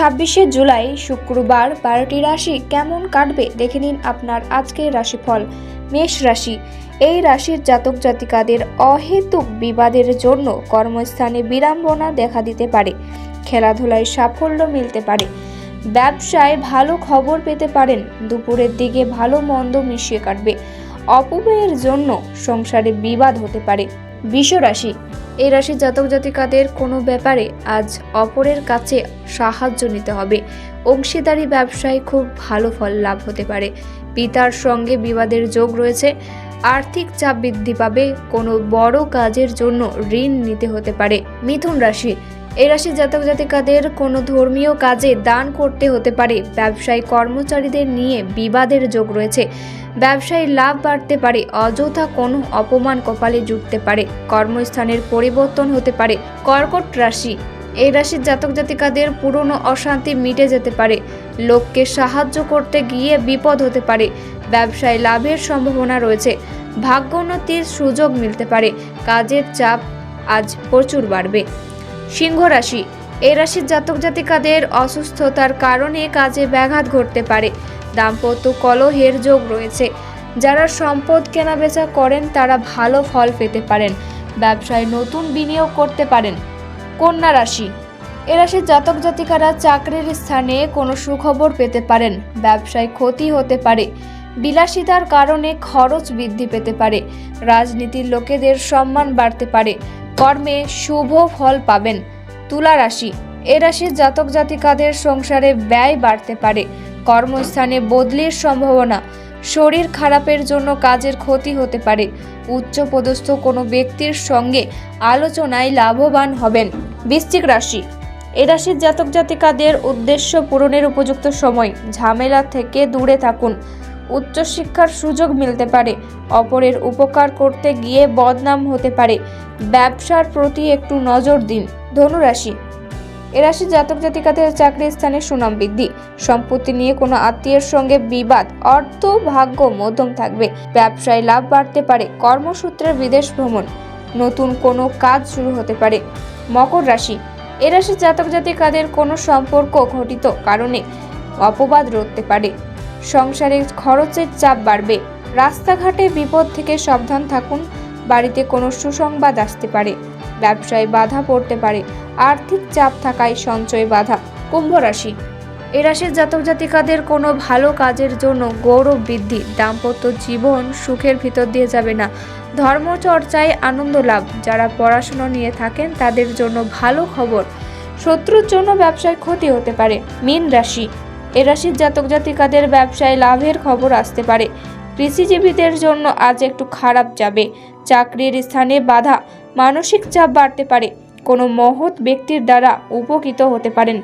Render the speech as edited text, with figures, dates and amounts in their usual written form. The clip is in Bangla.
26শে জুলাই শুক্রবার 12টি রাশি কেমন কাটবে দেখে নিন আপনার আজকের রাশিফল। মেষ রাশি, এই রাশির জাতক জাতিকাদের অহেতুক বিবাদের জন্য কর্মস্থানে বিড়ম্বনা দেখা দিতে পারে। খেলাধুলায় সাফল্য মিলতে পারে। ব্যবসায় ভালো খবর পেতে পারেন। দুপুরের দিকে ভালো মন্দ মিশিয়ে কাটবে। অপব্যয়ের জন্য সংসারে বিবাদ হতে পারে। বৃষ রাশি, এই রাশির জাতক জাতিকাদের কোনো ব্যাপারে আজ অপরের কাছে সাহায্য নিতে হবে। অংশীদারি ব্যবসায় খুব ভালো ফল লাভ হতে পারে। পিতার সঙ্গে বিবাদের যোগ রয়েছে। আর্থিক চাপ বৃদ্ধি পাবে। কোনো বড় কাজের জন্য ঋণ নিতে হতে পারে। মিথুন রাশি, এই রাশির জাতক জাতিকাদের কোনো ধর্মীয় কাজে দান করতে হতে পারে। ব্যবসায়ী কর্মচারীদের নিয়ে বিবাদের যোগ রয়েছে। ব্যবসায় লাভ বাড়তে পারে। অযথা কোনো অপমান কপালে জুটতে পারে। কর্মস্থানের পরিবর্তন হতে পারে। কর্কট রাশি, এই রাশির জাতক জাতিকাদের পুরনো অশান্তি মিটে যেতে পারে। লোককে সাহায্য করতে গিয়ে বিপদ হতে পারে। ব্যবসায় লাভের সম্ভাবনা রয়েছে। ভাগ্যোন্নতির সুযোগ মিলতে পারে। কাজের চাপ আজ প্রচুর বাড়বে। সিংহ রাশি, এই রাশির জাতক জাতিকাদের অসুস্থতার কারণে কাজে ব্যাঘাত ঘটতে পারে। দাম্পত্য কলহের যোগ রয়েছে। যারা সম্পদ কেনাবেচা করেন তারা ভালো ফল পেতে পারেন। ব্যবসায় নতুন বিনিয়োগ করতে পারেন। কন্যা রাশি, এ রাশির জাতক জাতিকারা চাকরির স্থানে কোনো সুখবর পেতে পারেন। ব্যবসায় ক্ষতি হতে পারে। বিলাসিতার কারণে খরচ বৃদ্ধি পেতে পারে। রাজনীতির লোকেদের সম্মান বাড়তে পারে। কর্মে শুভ ফল পাবেন। তুলা রাশি, এ রাশির জাতক জাতিকাদের সংসারে ব্যয় বাড়তে পারে। কর্মস্থানে বদলির সম্ভাবনা। শরীর খারাপের জন্য কাজের ক্ষতি হতে পারে। উচ্চপদস্থ কোনো ব্যক্তির সঙ্গে আলোচনায় লাভবান হবেন। বৃশ্চিক রাশি, এ রাশির জাতক জাতিকাদের উদ্দেশ্য পূরণের উপযুক্ত সময়। ঝামেলা থেকে দূরে থাকুন। উচ্চশিক্ষার সুযোগ মিলতে পারে। অপরের উপকার করতে গিয়ে বদনাম হতে পারে। ব্যবসার প্রতি একটু নজর দিন। ধনু রাশি, এ রাশির জাতক জাতিকাদের চাকরির স্থানে সুনাম বৃদ্ধি। সম্পত্তি নিয়ে কোনো আত্মীয়ের সঙ্গে বিবাদ। অর্থ ভাগ্য মধ্যম থাকবে। ব্যবসায় লাভ বাড়তে পারে। কর্মসূত্রে বিদেশ ভ্রমণ। নতুন কোনো কাজ শুরু হতে পারে। মকর রাশি, এ রাশির জাতক জাতিকাদের কোনো সম্পর্ক ঘটিত কারণে অপবাদ রটতে পারে। সংসারে খরচের চাপ বাড়বে। রাস্তাঘাটে বিপদ থেকে সাবধান থাকুন। বাড়িতে কোনো সুসংবাদ আসতে পারে। ব্যবসায় বাধা পড়তে পারে। আর্থিক চাপ থাকায় সঞ্চয় বাধা। কুম্ভ রাশি, এ রাশির জাতক জাতিকাদের কোনো ভালো কাজের জন্য গৌরব বৃদ্ধি। দাম্পত্য জীবন সুখের ভিতর দিয়ে যাবে না। ধর্মচর্চায় আনন্দ লাভ। যারা পড়াশোনা নিয়ে থাকেন তাদের জন্য ভালো খবর। শত্রুর জন্য ব্যবসায় ক্ষতি হতে পারে। মীন রাশি, এ রাশির জাতক জাতিকাদের ব্যবসায় লাভের খবর আসতে পারে। কৃষিজীবীদের জন্য আজ একটু খারাপ যাবে। চাকরির স্থানে বাধা। মানসিক চাপ বাড়তে পারে। কোনো মহৎ ব্যক্তির দ্বারা উপকৃত হতে পারেন।